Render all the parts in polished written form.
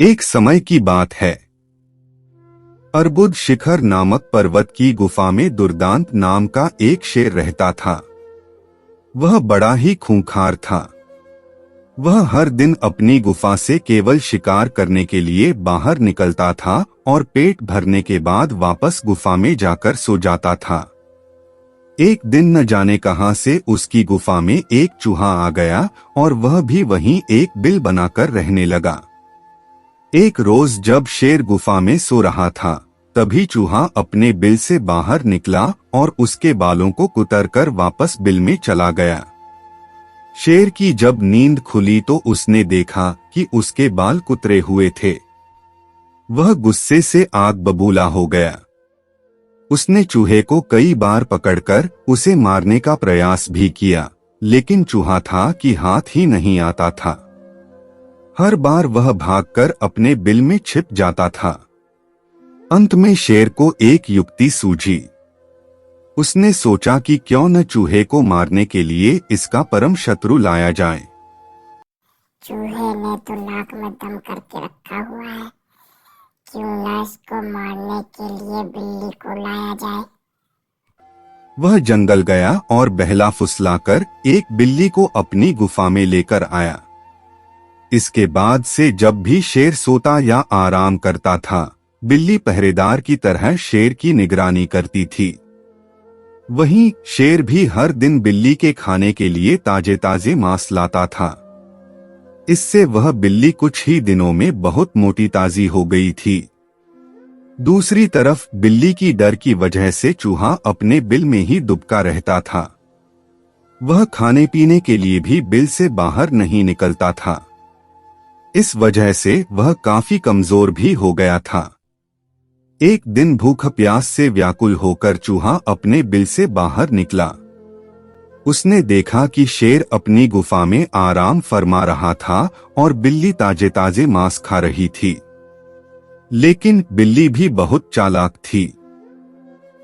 एक समय की बात है। अर्बुद शिखर नामक पर्वत की गुफा में दुर्दांत नाम का एक शेर रहता था। वह बड़ा ही खूंखार था। वह हर दिन अपनी गुफा से केवल शिकार करने के लिए बाहर निकलता था और पेट भरने के बाद वापस गुफा में जाकर सो जाता था। एक दिन न जाने कहां से उसकी गुफा में एक चूहा आ गया और वह भी वहीं एक बिल बनाकर रहने लगा। एक रोज जब शेर गुफा में सो रहा था, तभी चूहा अपने बिल से बाहर निकला और उसके बालों को कुतरकर वापस बिल में चला गया। शेर की जब नींद खुली तो उसने देखा कि उसके बाल कुतरे हुए थे। वह गुस्से से आग बबूला हो गया। उसने चूहे को कई बार पकड़कर उसे मारने का प्रयास भी किया, लेकिन चूहा था कि हाथ ही नहीं आता था। हर बार वह भागकर अपने बिल में छिप जाता था। अंत में शेर को एक युक्ति सूझी। उसने सोचा कि क्यों न चूहे को मारने के लिए इसका परम शत्रु लाया जाए। चूहे ने तो नाक में दम करके रखा हुआ है, क्यों न इसको मारने के लिए बिल्ली को लाया जाए। वह जंगल गया और बहला फुसलाकर एक बिल्ली को अपनी गुफा में लेकर आया। इसके बाद से जब भी शेर सोता या आराम करता था, बिल्ली पहरेदार की तरह शेर की निगरानी करती थी। वहीं शेर भी हर दिन बिल्ली के खाने के लिए ताजे ताजे मांस लाता था। इससे वह बिल्ली कुछ ही दिनों में बहुत मोटी ताजी हो गई थी। दूसरी तरफ बिल्ली की डर की वजह से चूहा अपने बिल में ही दुबका रहता था। वह खाने पीने के लिए भी बिल से बाहर नहीं निकलता था। इस वजह से वह काफी कमजोर भी हो गया था। एक दिन भूख प्यास से व्याकुल होकर चूहा अपने बिल से बाहर निकला। उसने देखा कि शेर अपनी गुफा में आराम फरमा रहा था और बिल्ली ताजे ताजे मांस खा रही थी। लेकिन बिल्ली भी बहुत चालाक थी।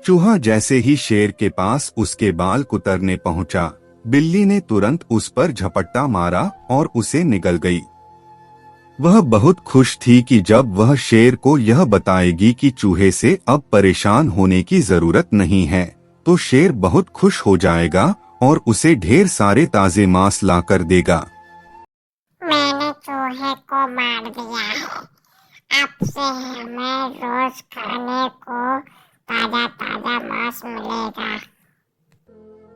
चूहा जैसे ही शेर के पास उसके बाल कुतरने पहुंचा, बिल्ली ने तुरंत उस पर झपट्टा मारा और उसे निगल गई। वह बहुत खुश थी कि जब वह शेर को यह बताएगी कि चूहे से अब परेशान होने की जरूरत नहीं है, तो शेर बहुत खुश हो जाएगा और उसे ढेर सारे ताजे मांस लाकर देगा। मैंने चूहे को मार दिया है। अब से हमें रोज खाने को ताजा ताजा मांस मिलेगा।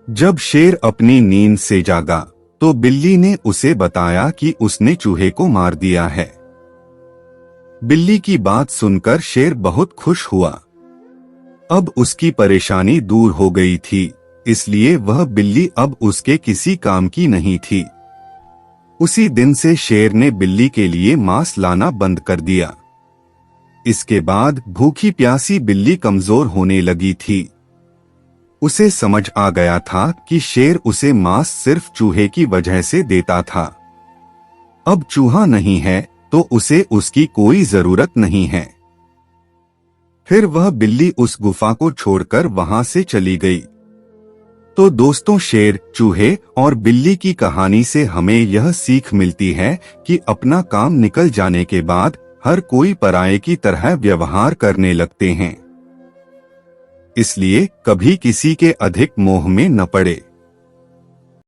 जब शेर अपनी नींद से जागा तो बिल्ली ने उसे बताया कि उसने चूहे को मार दिया है। बिल्ली की बात सुनकर शेर बहुत खुश हुआ। अब उसकी परेशानी दूर हो गई थी, इसलिए वह बिल्ली अब उसके किसी काम की नहीं थी। उसी दिन से शेर ने बिल्ली के लिए मांस लाना बंद कर दिया। इसके बाद भूखी प्यासी बिल्ली कमजोर होने लगी थी। उसे समझ आ गया था कि शेर उसे मांस सिर्फ चूहे की वजह से देता था। अब चूहा नहीं है तो उसे उसकी कोई जरूरत नहीं है। फिर वह बिल्ली उस गुफा को छोड़कर वहां से चली गई। तो दोस्तों, शेर, चूहे और बिल्ली की कहानी से हमें यह सीख मिलती है कि अपना काम निकल जाने के बाद हर कोई पराये की तरह व्यवहार करने लगते हैं। इसलिए कभी किसी के अधिक मोह में न पड़े।